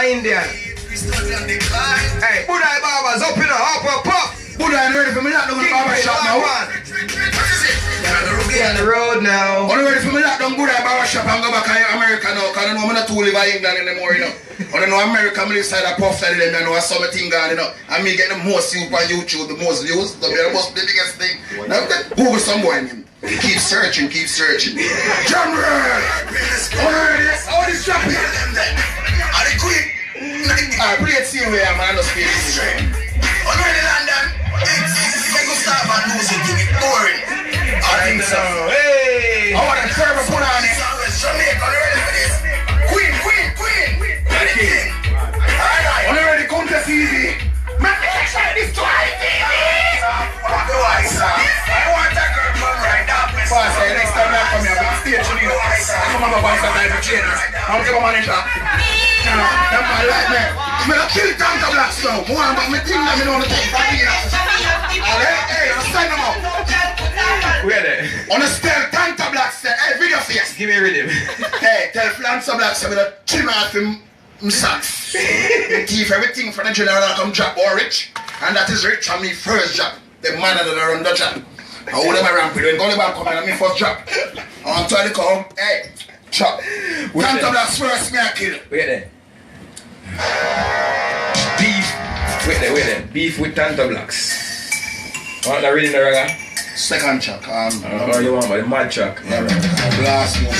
Indian. Hey, Budai Barbers up in a up. Budai ready for me not doing barber shop now. On the road now. I'm ready for me not doing Budai barber shop and go back to America now. Because I know I'm not too live in England anymore, you know. I know America, I'm inside a puff side of them, you know, something going, you know. And me get the most views on YouTube, the most views, the biggest thing. Now, Google some boy, man. Keep searching. General! Already, all this dropping. Are they quick? Alright, play it same way, man. I just play this train. Already London. They go start and lose it to be boring. I think so. Hey! I want a turbo put on it. Jamaica, ready for this? Queen. Alright, already contest easy. Man, let's try this twice. I want that girl come right now. Pastar, next time I come here, I'm stage you need. I'm going to buy some type of trainers. I'm going to manager. That's my life, man. I'm going to kill Tanto Blacks now. More about my thing that I don't take for me. Hey, stand them up. Where they? On a style, Tanto Blacks, hey, video face. Give me a rhythm. Hey, tell Tanto Blacks I'm going to chill off him socks. Thief everything for the general come drop or rich. And that is rich on me first job. The man that run the job. I would have a ramp with when Gulliver come and me first drop. I want to come, hey, chop. Tanto Blacks first me I kill. Wait there. Beef. Wait there. Beef with Tanto Blacks. Want that reading the Ragga? Second chuck. Oh, you want my mad chuck? Yeah, last one.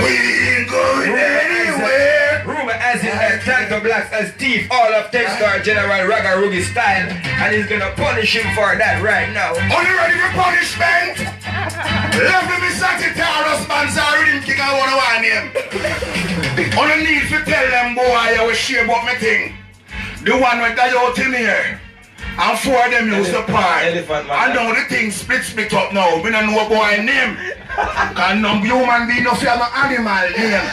We ain't going anywhere. Rumor has it that Tanto Blacks has thief all of Pastar General Ragga Ruggie style, and he's gonna punish him for that right now. Are you ready for punishment? Love me Sagittarius man's already king I wanna want him. On the need to tell them boy I will share about me thing. The one with that out in here. And four of them use the part. And now the thing split up now. We don't know boy name. Cause no human being no fear no animal name.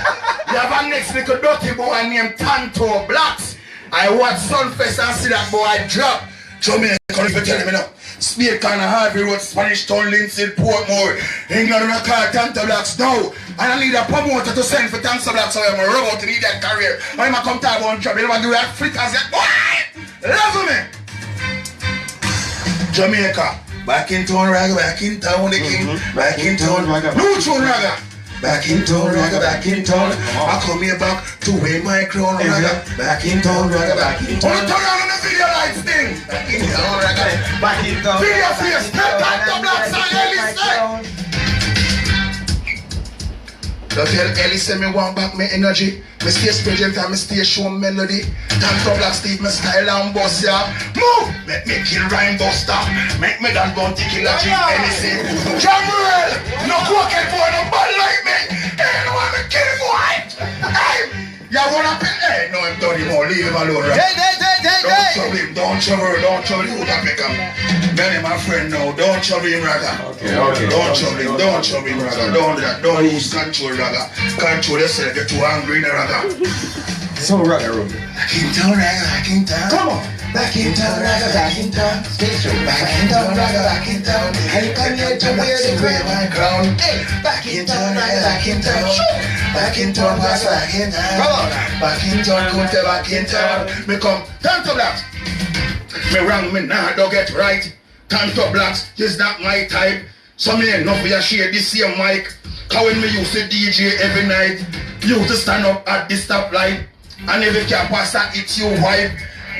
You have a next little dirty boy named Tanto Blacks. I watch Sunfest and see that boy drop. Jamaica, if you tell me now. Snake and Harvey Road, Spanish Town, Lindsay, Portmore. England and a car, Tanto Blacks now. And I need a promoter to send for Tanto Blacks so I'm a robot to need that career. I'm a come to one job. You never do that freak as that. Boy! Love me! Jamaica, back in town, Ragga, back in town, the king, back in town, no tune, Ragga, back in town, Ragga, back in town. I come here back to wear my crown, Ragga, back in town, Ragga, back in town. Turn on the video lights thing, back in town, Ragga, back in town. Video face, Tanto Blacks and Ellie. Don't tell Ellie say me want back my energy. Me stay present and me stay show melody. Tanto Blacks Steve me style and boss ya. Move! Make me kill rhyme buster. Make me dance bounty killer G anything. Jamrel! No cocaine boy no bad like me. Hey, no want me kill boy. Hey! You wanna pay? Hey, no I'm done him all. Leave him alone, right? Don't trouble him. Don't trouble him. Who can make him? Benny my friend now. Don't trouble him, Ragga. Okay. Don't trouble him, Ragga. Don't do that. Don't lose control, Ragga. Control yourself. Get too angry, Ragga. So Ragga Ruggie. Back in town, Ragga, back in town. Come on. Back in town, Ragga, back in town. Stay straight. Back in town, Ragga, back in town. And you come here to wear my crown. Hey, back in town, Ragga, back in town. Back in town, Ragga, back in town. Come on. Back in town, Kunte, back in town. Me come, Tanto Blacks. Me wrong, me nah, don't get right. Tanto Blacks is not my type. So me enough we share this same mic. Cause when me used to DJ every night, used to stand up at the stoplight. And every car pastor it's you wife.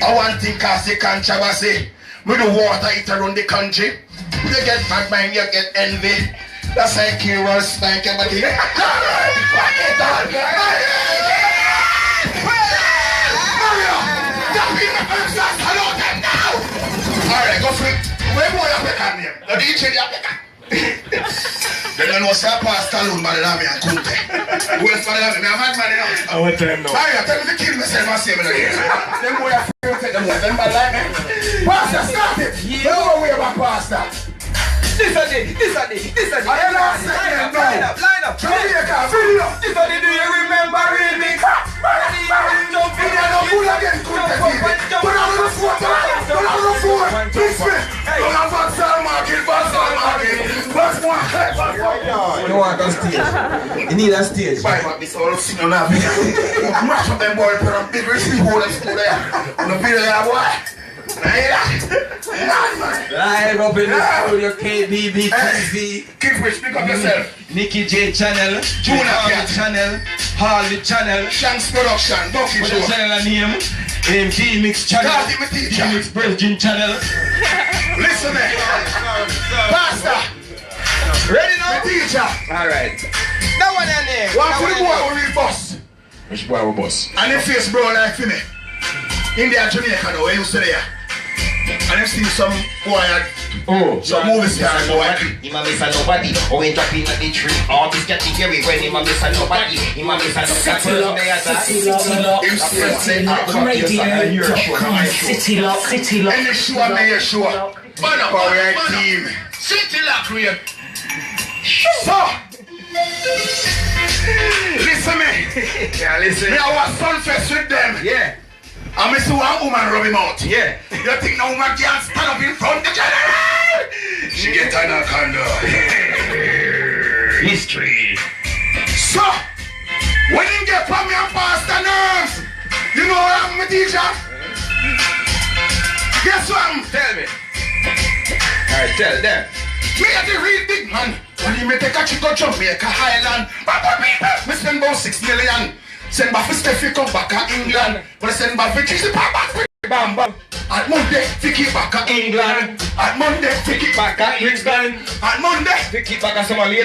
I want to cause the controversy. Me the water it around the country. You get bad mind, you get envy. That's like Kira Spike everybody. Alright, go for it. Where boy you pick on him? The DJ you pick on. Then you know say Pastar alone by the lame and Kunte. Who else by the lame? Me a mad man now. I want time now. Alright, tell me to kill myself and say me no here. Them boy are free to take them boy. Them by the lame. Pastar start it. You know where about Pastar. This a day. I don't know. Line up. Jamaica, video. This a day, do you remember me? Jump in there, no fool again, Kunte TV. Put on the phone. Please me. Don't have Pastar market. What's more? You want a stage? You need a stage. Buy back this all sitting on that video. Mash up them boy, put on big receipt hold them school there. On the video there, boy. Live up in the studio, KBB TV. Keep rich, pick up yourself. Nicky J channel, Junior channel, Harley channel, Shanks Production, Ducky what Show. the channel name? D-Mix channel, Daddy, my teacher. D-Mix Virgin channel. Listen, man. Pastor. Ready now? My teacher. Alright. That one in there. One for the boy who real boss. Which boy we boss? And him face bro like for me. India, Jamaica though, where you stay there. And him see some boy at some movie star boy. Him a miss a nobody. Oh, he drop in at the tree. Oh, this cat he carry when him a miss a nobody. Him a miss a nobody. Him say, City Lock. and the show me your show. Man up our team. City Lock real. So, listen me. Yeah, listen. Me I was sunfest with them. Yeah. I miss one woman rub him out. Yeah. You think no woman can't stand up in front of the general? She get anaconda. History. So, when him get from me and Pastar nerves, you know what I'm my teacher? Guess what? Tell me. Alright, tell them. Me are the real big man. When you take a chico Jamaica Highland, me spend about 6 million. Send back for Steffi come back to England. But I send back for Cheesy back for Bam Bam. At Monday, Vicky back to England. At Monday, Vicky back to Brixton. At Monday, Vicky back at Somalia.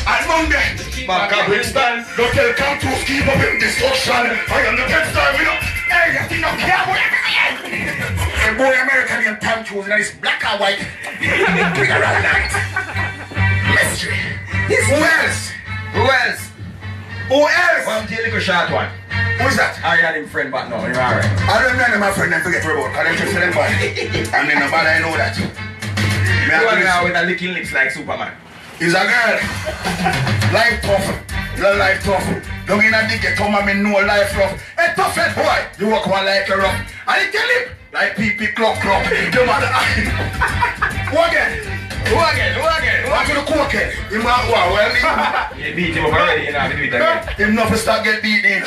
at Monday, Back at Brixton. don't tell Tanto to keep up in destruction. I am the best time, you know. Hey, you think no care boy. A boy American named Tanto, and it's black and white. Figure out that. Mystery. Who else? Who else? Who else? One tell you a short one. Who's that? I got him friend back now. You're alright. I don't know my friend, I forget about, because I'm just for them bad. And then nobody I know that. Me You I want do now this. with a licking lips like Superman. He's a girl. Life tough. Your life tough. Don't in a dick, come and me know life rough. A tough head boy. You walk one like a rough. And you tell him, like pee clock. You mother. Who again? Who again? What to the cokehead? Him a well, You beat him up already, you know, we do it again. him not to start get beat in.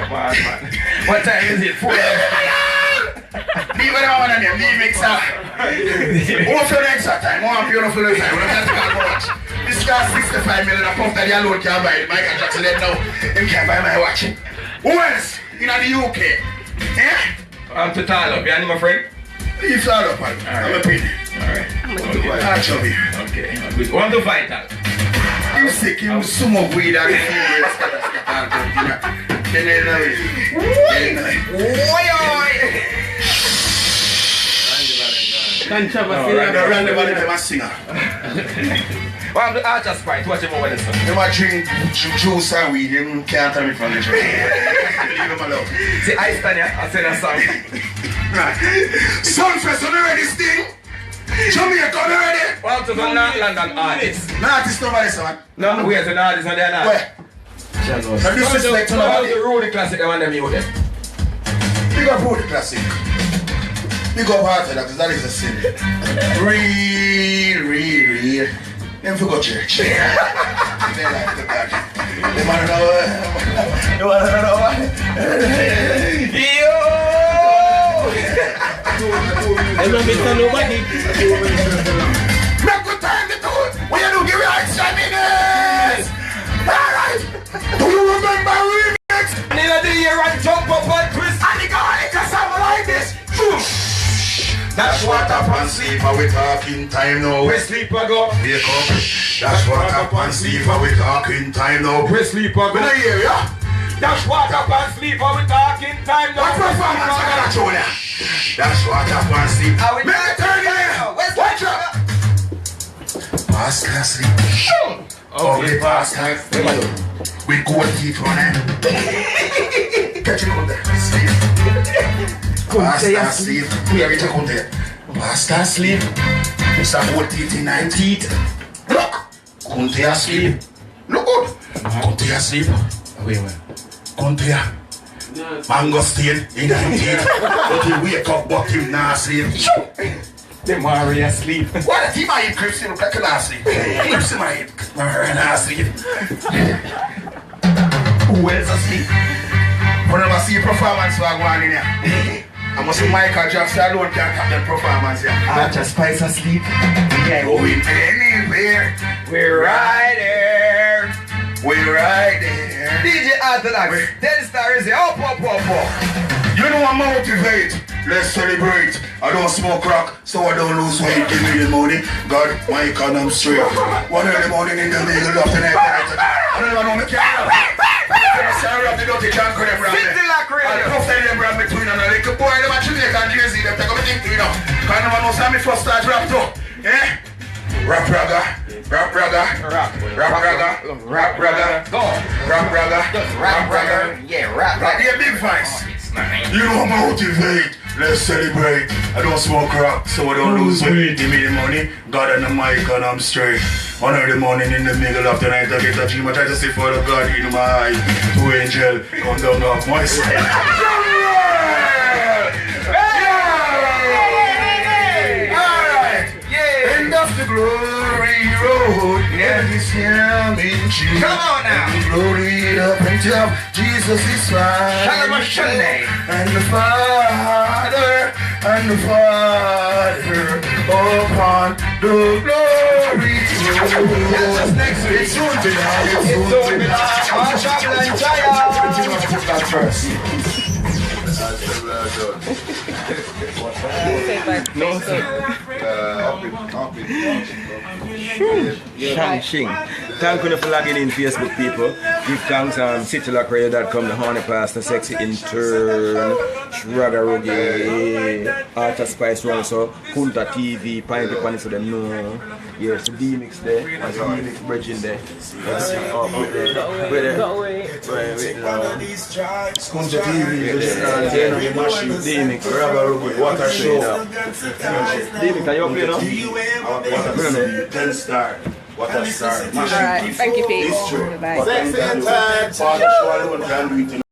Man. What time is it? 4 Be with one of them, be mixer. What's your next time? One beautiful time. We're not going to watch. This guy 65 million a pump that the alone can't buy it. Michael Jackson let know. Him can't buy my watch. Who else? In the UK. Eh? I'm to tall up, you my friend? Leave that up, man. I'm a pin. Alright. Actually. Okay. One to vital. Him sick, him sumo weed and Well, I'm the archer sprite, watch him over this one. Him a drink juice and weed, him can't tell me from the drink. Leave him alone. See, I stand here, I sing a song. Sunfest, on the ready sting? Jamaica, on the ready? Well, to the North London artists. No artist nobody, son. No, where's the artists and they're not? Where? And this is like to nobody. The Rudy Classic, I want them you them. Big up Horny Classic. Big up Heart, that is a sin. Real. Them for go church. They like the God. They wanna know what? They wanna know what? Yo! I don't miss nobody. Make good time to do it. When you do give me extra minutes. Alright. Do you remember remix? End of the year and jump up and twist. And the guy just have like this. That's what happens, sleep, we talking time now. We sleep I go. Wake up. That's what happens, sleep, we talking time now. We sleep I When go. I hear ya. That's what happens, sleep I we talking time now. What's my performance? I gotta show ya. That's what happens, sleep. How we Make it turn here. Where's Watch out. Pastar sleep. Okay, Pastar. We go deep on it. Catch him on there. Sleep. Pastar sleep. We are going to there. Pastar sleep. It's a whole teeth in 9 teeth. Look. Come to your sleep. Look good. Come to your sleep. Wait. Come to your mango stain in your teeth. But you wake up, but you not sleep. The Maria sleep. What if he might eat crips in the last sleep? Crips in my sleep. Who else asleep? Whenever I see a performance, so I go on in here. I must see Michael Jackson alone can't have that performance here. I just spice asleep. Yeah. Going anywhere. We're right there. We're right there. DJ Orthodox. 10 stars. Up. You know I motivate. Let's celebrate. I don't smoke crack, so I don't lose weight. Give me the money. God, my economy straight. 1 early morning in the middle of the night. I don't even know me can't. Sorry, I'm the dirty junk with them brand. City Lock Radio. I'll puff them brand between and a little boy, them actually make and Jay-Z, them take up a thing to you know. Because no one knows how me first start rap too. Eh? Rap brother. Go. Rap brother. Yeah, rap. Like a big voice. You know motivate. Let's celebrate. I don't smoke crack, so I don't lose weight. Give me the money, God and the mic, and I'm straight. 1 early morning in the middle of the night, I get a dream. I try to see for the God in my eye. 2 angel, come down off my side. Alright, end of the glory road. Yeah, this him in Jesus. Come on now. And the glory up and down. Jesus is fine. Shalom Sunday. And the Father upon the glory throne. That's next week. It's soon to die. It's soon to die. Marshall and Jaya. Put that first. No, sir. Shang. Thank you for logging in, Facebook people. Give thanks on citylockradio.com, the Horny Pastar, Sexy Intern, Ragga Ruggie, Arta Spice Run, so Kunta TV, Pint Pan so them know. Yes, the D-Mix there, and the D-Mix bridging there. Kunta TV, D-Mix, Ragga Ruggie, what a show. D-Mix, are you okay now? 10 star. What a star. Alright, thank you people. Bye. Father,